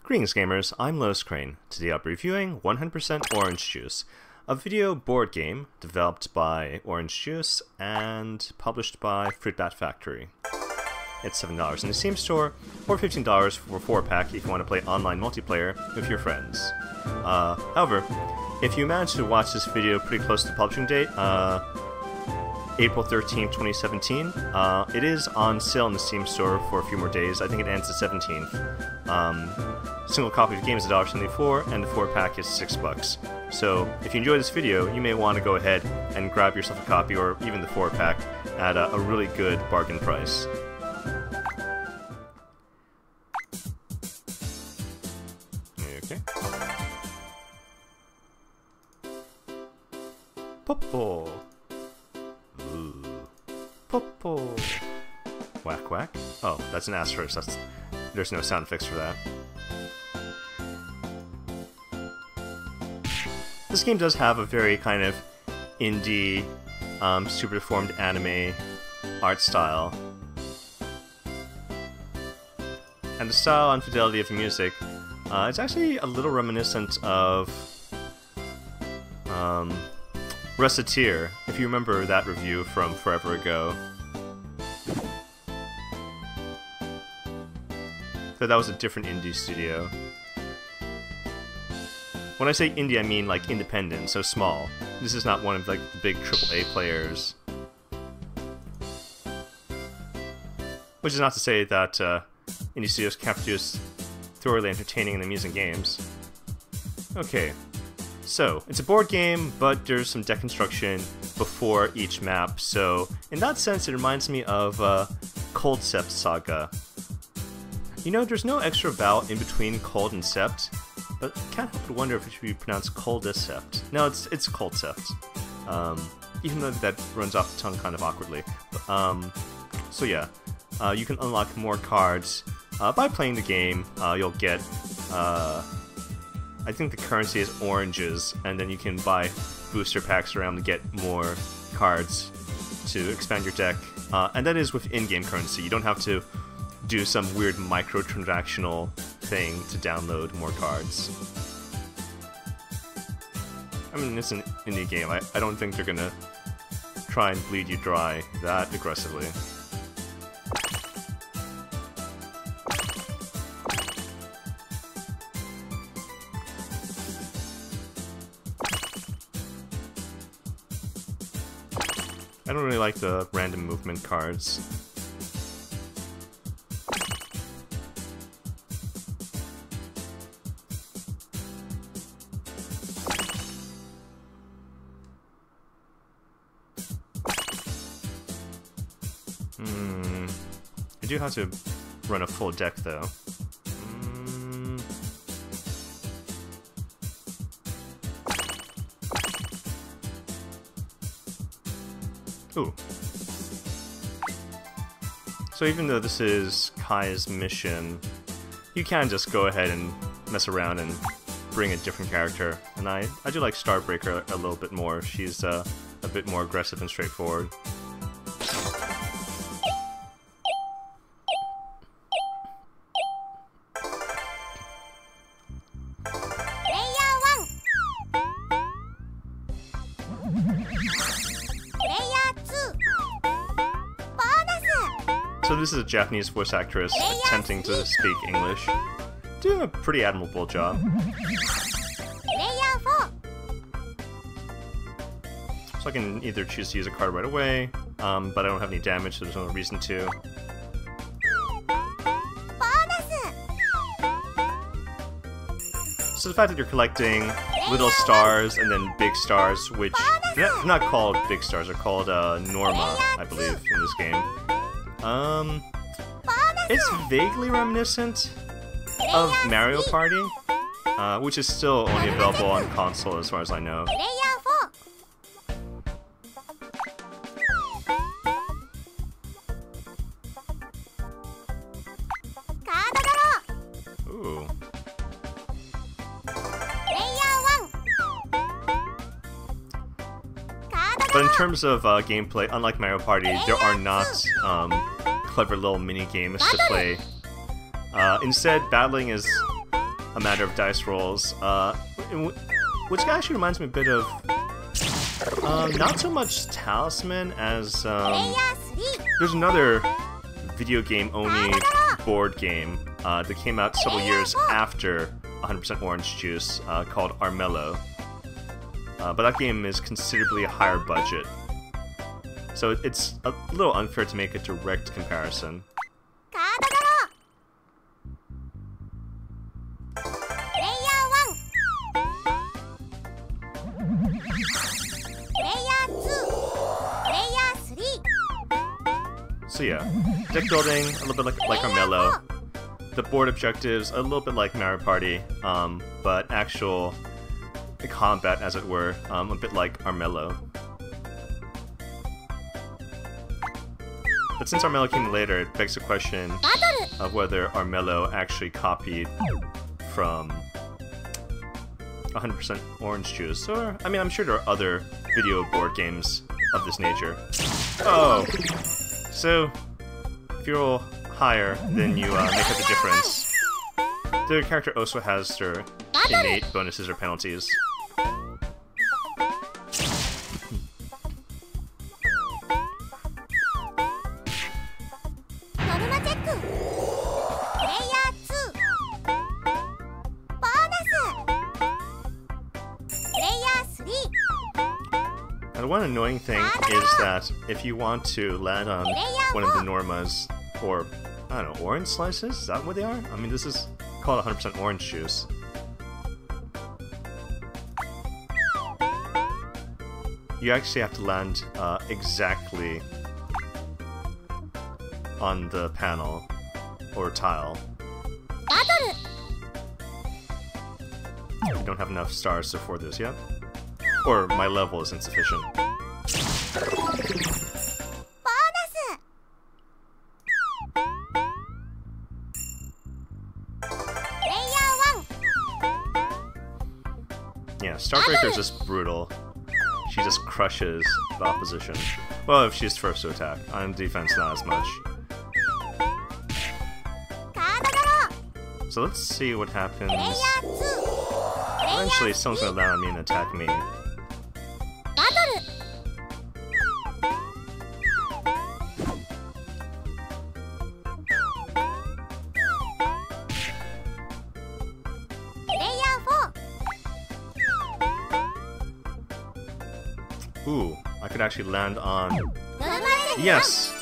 Greetings gamers, I'm LotusCrane. Today I'll be reviewing 100% Orange Juice, a video board game developed by Orange Juice and published by Fruit Bat Factory. It's $7 in the Steam store, or $15 for a 4-pack if you want to play online multiplayer with your friends. However, if you manage to watch this video pretty close to the publishing date, April 13, 2017, it is on sale in the Steam store for a few more days. I think it ends the 17th. Single copy of the game is $1.74, and the 4-pack is $6. So, if you enjoyed this video, you may want to go ahead and grab yourself a copy, or even the 4-pack, at a really good bargain price. Okay. Popo. Ooh. Popo. Whack whack. Oh, that's an asterisk. There's no sound effects for that. This game does have a very kind of indie, super deformed anime art style. And the style and fidelity of the music, it's actually a little reminiscent of Reciteer, if you remember that review from forever ago. So that was a different indie studio. When I say indie, I mean like independent, so small. This is not one of like the big AAA players. Which is not to say that indie studios can't produce thoroughly entertaining and amusing games. Okay, so it's a board game, but there's some deck construction before each map, so in that sense it reminds me of Cold Sept Saga. You know, there's no extra vowel in between cold and sept, but can't help but wonder if it should be pronounced Cold-Sept. No, it's Cold Sept. Even though that runs off the tongue kind of awkwardly. So yeah, you can unlock more cards by playing the game. You'll get, I think the currency is oranges, and then you can buy booster packs around to get more cards to expand your deck. And that is with in-game currency. You don't have to do some weird microtransactional thing to download more cards. I mean, it's an indie game. I don't think they're gonna try and bleed you dry that aggressively. I don't really like the random movement cards. I do have to run a full deck though. Ooh. So even though this is Kai's mission, you can just go ahead and mess around and bring a different character. And I do like Starbreaker a little bit more. She's a bit more aggressive and straightforward. So this is a Japanese voice actress attempting to speak English, doing a pretty admirable job. So I can either choose to use a card right away, but I don't have any damage, so there's no reason to. So the fact that you're collecting little stars and then big stars, which they're not called big stars, they're called Norma, I believe, in this game. It's vaguely reminiscent of Mario Party, which is still only available on console as far as I know. Ooh. But in terms of gameplay, unlike Mario Party, there are not clever little mini games to play. Instead, battling is a matter of dice rolls, which actually reminds me a bit of not so much Talisman as there's another video game only board game that came out several years after 100% Orange Juice called Armello. But that game is considerably higher budget, so it's a little unfair to make a direct comparison. So yeah, deck building, a little bit like Armello. The board objectives, a little bit like Mario Party, but actual combat, as it were, a bit like Armello. But since Armello came later, it begs the question of whether Armello actually copied from 100% Orange Juice, or, I mean, I'm sure there are other video board games of this nature. Oh! So, if you roll higher, then you make up the difference. The character also has their innate bonuses or penalties. And one annoying thing is that if you want to land on one of the Normas, or, I don't know, orange slices? Is that what they are? I mean, this is called 100% Orange Juice. You actually have to land exactly on the panel or tile. I don't have enough stars to afford this yet. Or my level is insufficient. Yeah, Starbreaker is just brutal. She just crushes the opposition. Well, if she's first to attack. On defense, not as much. So let's see what happens. Eventually, someone's gonna land on me and attack me. Ooh, I could actually land on... Yes!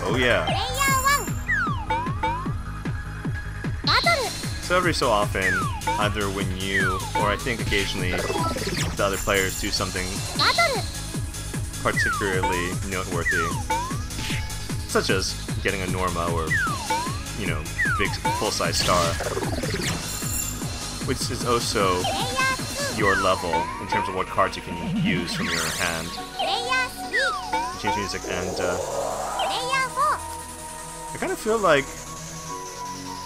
Oh yeah. So every so often, either when you, or I think occasionally, the other players do something particularly noteworthy, such as getting a Norma or, you know, big full-size star, which is also your level in terms of what cards you can use from your hand. Change music, and I kind of feel like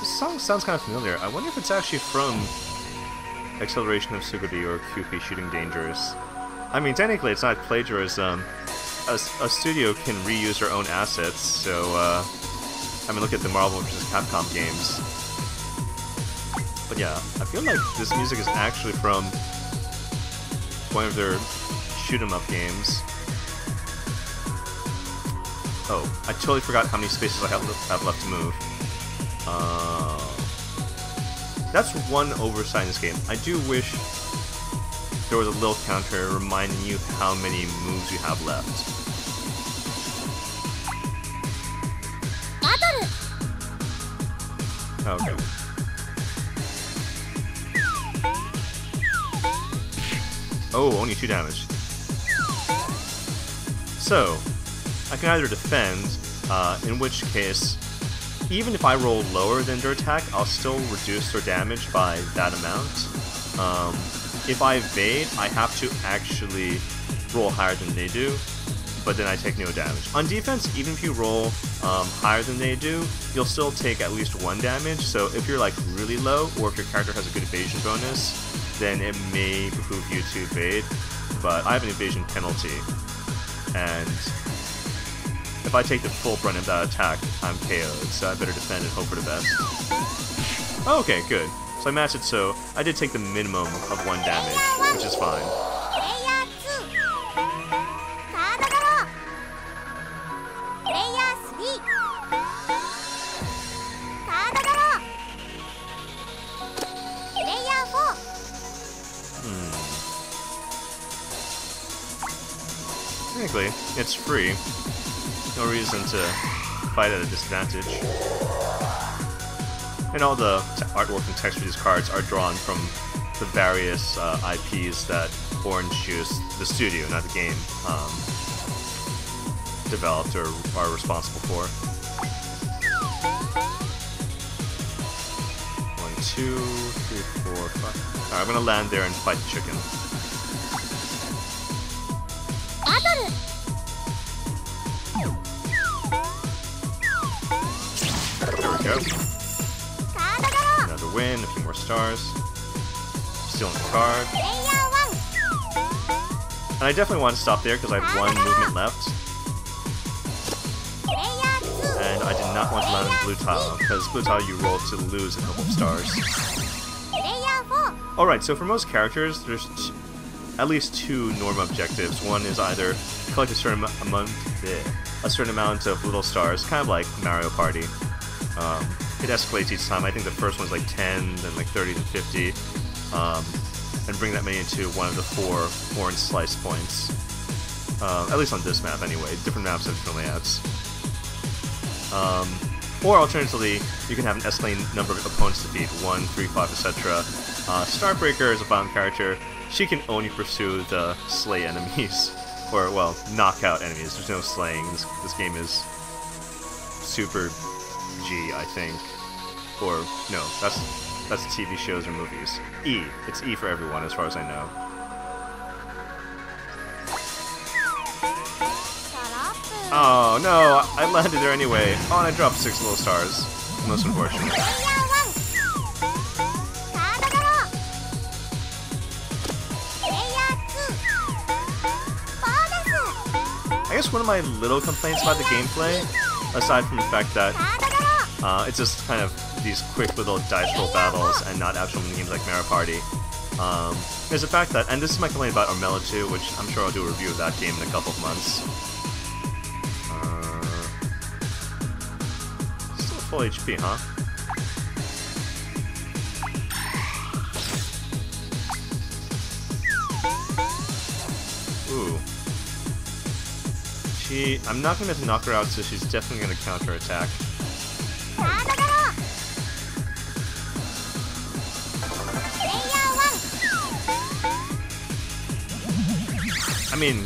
this song sounds kind of familiar. I wonder if it's actually from Acceleration of Suguri or Kewpie Shooting Dangerous. I mean, technically it's not plagiarism. A studio can reuse their own assets, so I mean, look at the Marvel vs. Capcom games. But yeah, I feel like this music is actually from one of their shoot-'em-up games. Oh, I totally forgot how many spaces I have left to move. That's one oversight in this game. I do wish there was a little counter reminding you how many moves you have left. Okay. Oh, only 2 damage. So, I can either defend, in which case, even if I roll lower than their attack, I'll still reduce their damage by that amount. If I evade, I have to actually roll higher than they do, but then I take no damage. On defense, even if you roll higher than they do, you'll still take at least 1 damage, so if you're like really low, or if your character has a good evasion bonus, then it may behoove you to evade, but I have an evasion penalty, and if I take the full brunt of that attack, I'm KO'd, so I better defend and hope for the best. Oh, okay, good. So I matched it so I did take the minimum of 1 damage, which is fine. Technically, it's free. No reason to fight at a disadvantage. And all the artwork and text for these cards are drawn from the various IPs that Orange Juice, the studio, not the game, developed or are responsible for. 1, 2, 3, 4, 5. Alright, I'm gonna land there and fight the chicken. There we go. Another win, a few more stars. Stealing the card. And I definitely want to stop there because I have 1 movement left. And I did not want to land on blue tile, because blue tile you roll to lose a couple of stars. Alright, so for most characters, there's at least 2 normal objectives. One is either collect a certain amount of little stars, kind of like Mario Party. It escalates each time. I think the first one's like 10, then like 30, then 50. And bring that many into one of the 4 orange slice points. At least on this map anyway. Different maps have different layouts. Or alternatively, you can have an escalating number of opponents to defeat, 1, 3, 5, etc. Starbreaker is a bottom character. She can only pursue the slay enemies. Or, well, knock out enemies. There's no slaying. This game is super G, I think. Or, no, that's TV shows or movies. E. It's E for everyone, as far as I know. Oh, no, I landed there anyway. Oh, and I dropped 6 little stars. Most unfortunate. I guess one of my little complaints about the gameplay, aside from the fact that it's just kind of these quick little dice roll battles and not actual games like Mario Party, is the fact that, and this is my complaint about Ormella 2, which I'm sure I'll do a review of that game in a couple of months. Still full HP, huh? Ooh. I'm not going to knock her out, so she's definitely going to counter-attack. I mean,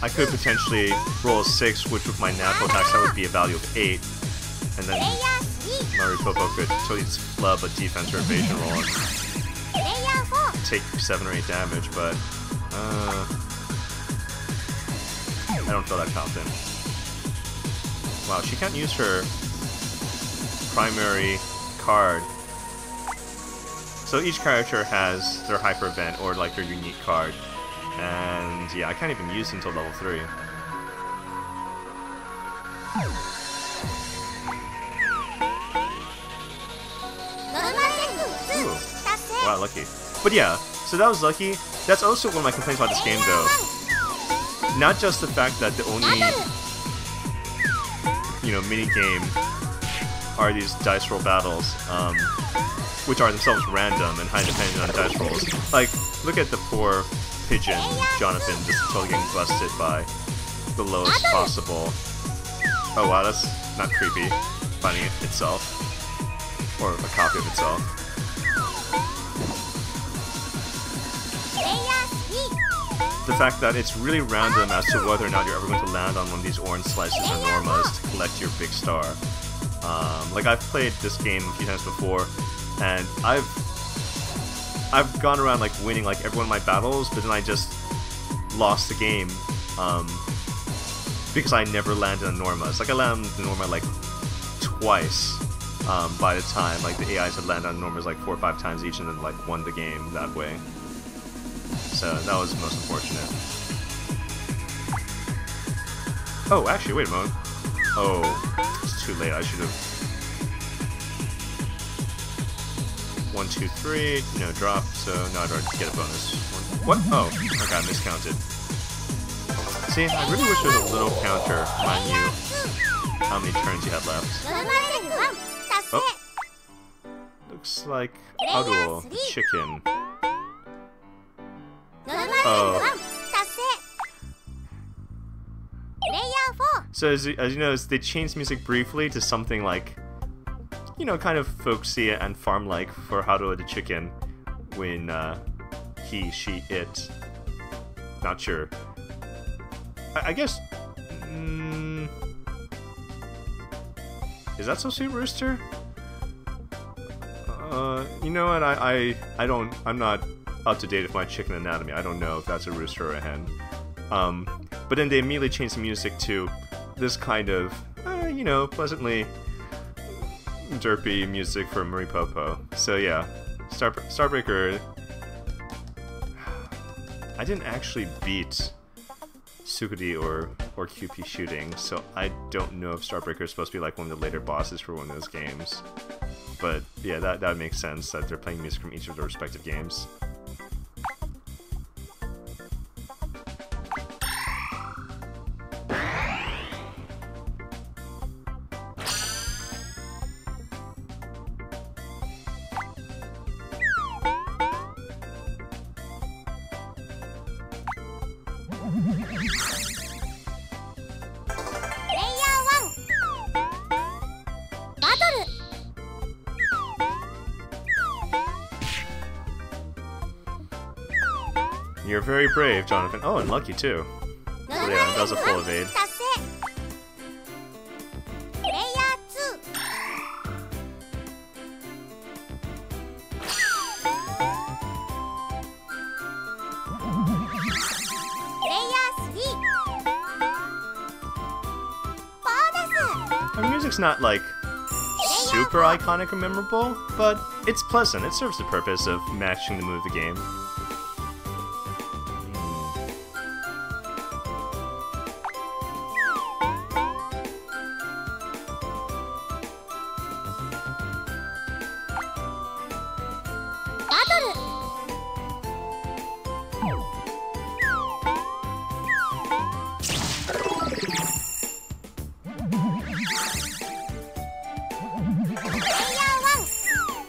I could potentially roll a 6, which with my natural attacks that would be a value of 8, and then Mario Popo could totally just flub a defense or evasion roll and take 7 or 8 damage, but I don't feel that confident. Wow, she can't use her primary card. So each character has their hyper event or like their unique card. And yeah, I can't even use it until level 3. Ooh. Wow, lucky. But yeah, so that was lucky. That's also one of my complaints about this game though. Not just the fact that the only, mini-game are these dice roll battles, which are themselves random and high dependent on dice rolls. Like, look at the poor pigeon, Jonathan, just totally getting busted by the lowest possible. Oh wow, that's not creepy. Finding it itself. Or a copy of itself. The fact that it's really random as to whether or not you're ever going to land on one of these orange slices or normas to collect your big star. Like, I've played this game a few times before, and I've gone around like winning like every one of my battles, but then I just lost the game because I never landed on normas. Like, I landed on norma like twice by the time like the AIs had landed on normas like 4 or 5 times each, and then like won the game that way. So that was most unfortunate. Oh, actually, wait a moment. Oh, it's too late. I should have. 1, 2, 3. No drop. So now I don't get a bonus. What? Oh, I got miscounted. See, I really wish there was a little counter, mind you, how many turns you had left. Oh. Looks like Haruo, the chicken. Oh. So as you notice, they changed music briefly to something like, you know, kind of folksy and farm-like for Haruo the chicken when he, she, it. Not sure. I guess. Is that supposed to be Rooster? You know what? I'm not up to date with my chicken anatomy. I don't know if that's a rooster or a hen. But then they immediately changed the music to this kind of, you know, pleasantly derpy music for Marie Popo. So yeah, Starbreaker. I didn't actually beat Sukudi or QP shooting, so I don't know if Starbreaker is supposed to be like one of the later bosses for one of those games. But yeah, that makes sense that they're playing music from each of their respective games. You're very brave, Jonathan. Oh, and lucky too. So yeah, that was a full evade. The music's not like super iconic or memorable, but it's pleasant. It serves the purpose of matching the mood of the game.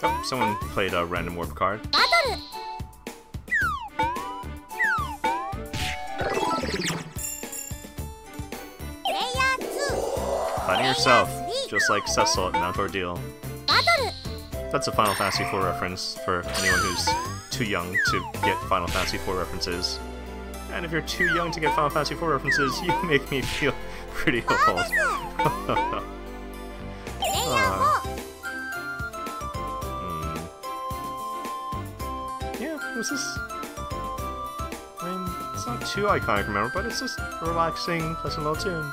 Oh, someone played a random warp card. Fighting yourself, just like Cecil at Mount Ordeal. That's a Final Fantasy IV reference for anyone who's too young to get Final Fantasy IV references. And if you're too young to get Final Fantasy IV references, you make me feel pretty old. Yeah, this is... I mean, it's not too iconic, remember, but it's just a relaxing, pleasant little tune.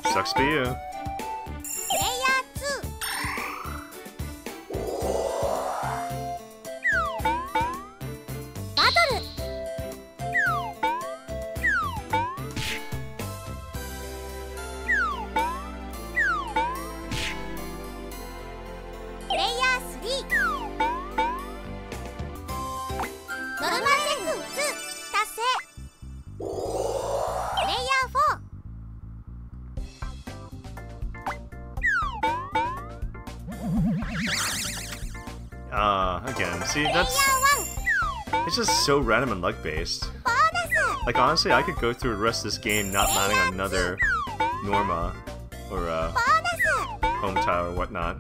Sucks to you. Again, see, it's just so random and luck-based. Like, honestly, I could go through the rest of this game not landing on another Norma, or, Home Tower or whatnot.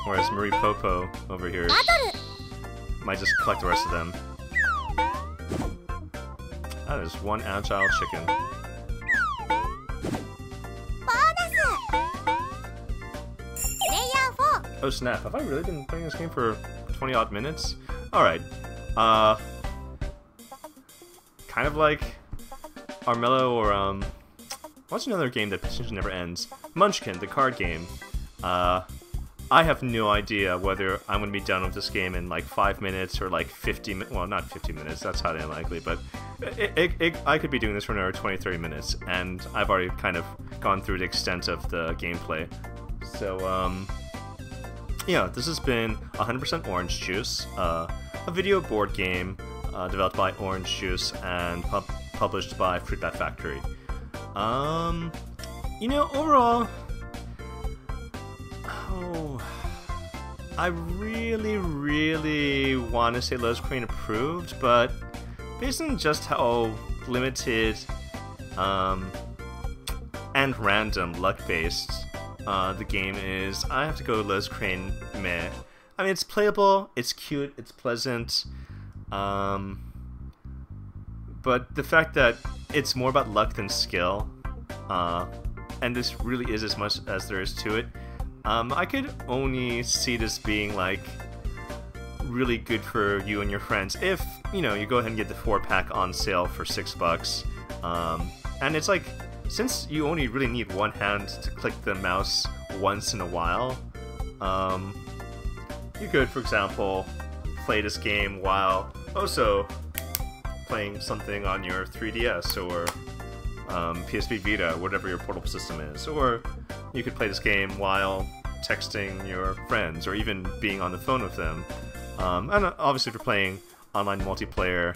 Whereas Marie Popo over here might just collect the rest of them. That is one agile chicken. Oh snap, have I really been playing this game for 20 odd minutes? Alright. Kind of like Armello or what's another game that potentially never ends? Munchkin, the card game. I have no idea whether I'm going to be done with this game in like 5 minutes or like 50 minutes. Well, not 50 minutes, that's highly unlikely, but I could be doing this for another 20-30 minutes, and I've already kind of gone through the extent of the gameplay. So, yeah, this has been 100% Orange Juice, a video board game developed by Orange Juice and published by Fruit Bat Factory. You know, overall, I really want to say LotusCrane approved, but based on just how limited and random luck-based the game is, I have to go LotusCrane meh. I mean, it's playable, it's cute, it's pleasant, but the fact that it's more about luck than skill, and this really is as much as there is to it, I could only see this being like really good for you and your friends if, you know, you go ahead and get the 4-pack on sale for $6. And it's like, since you only really need one hand to click the mouse once in a while, you could, for example, play this game while also playing something on your 3DS or PSP Vita, whatever your portable system is, or you could play this game while texting your friends, or even being on the phone with them. And obviously, if you're playing online multiplayer,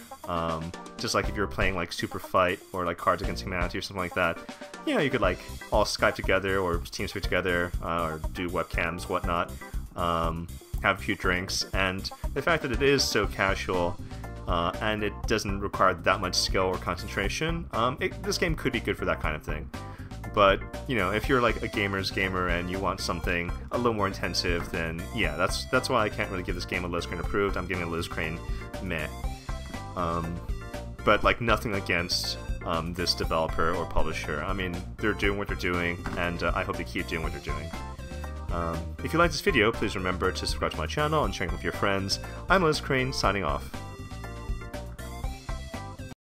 just like if you're playing like Super Fight or like Cards Against Humanity or something like that, you know, you could like all Skype together or TeamSpeak together, or do webcams, whatnot, have a few drinks, and the fact that it is so casual, and it doesn't require that much skill or concentration, this game could be good for that kind of thing. But, you know, if you're like a gamer's gamer and you want something a little more intensive, then yeah, that's why I can't really give this game a LotusCrane approved. I'm giving it a LotusCrane meh. But like nothing against this developer or publisher. I mean, they're doing what they're doing, and I hope they keep doing what they're doing. If you like this video, please remember to subscribe to my channel and share it with your friends. I'm LotusCrane, signing off.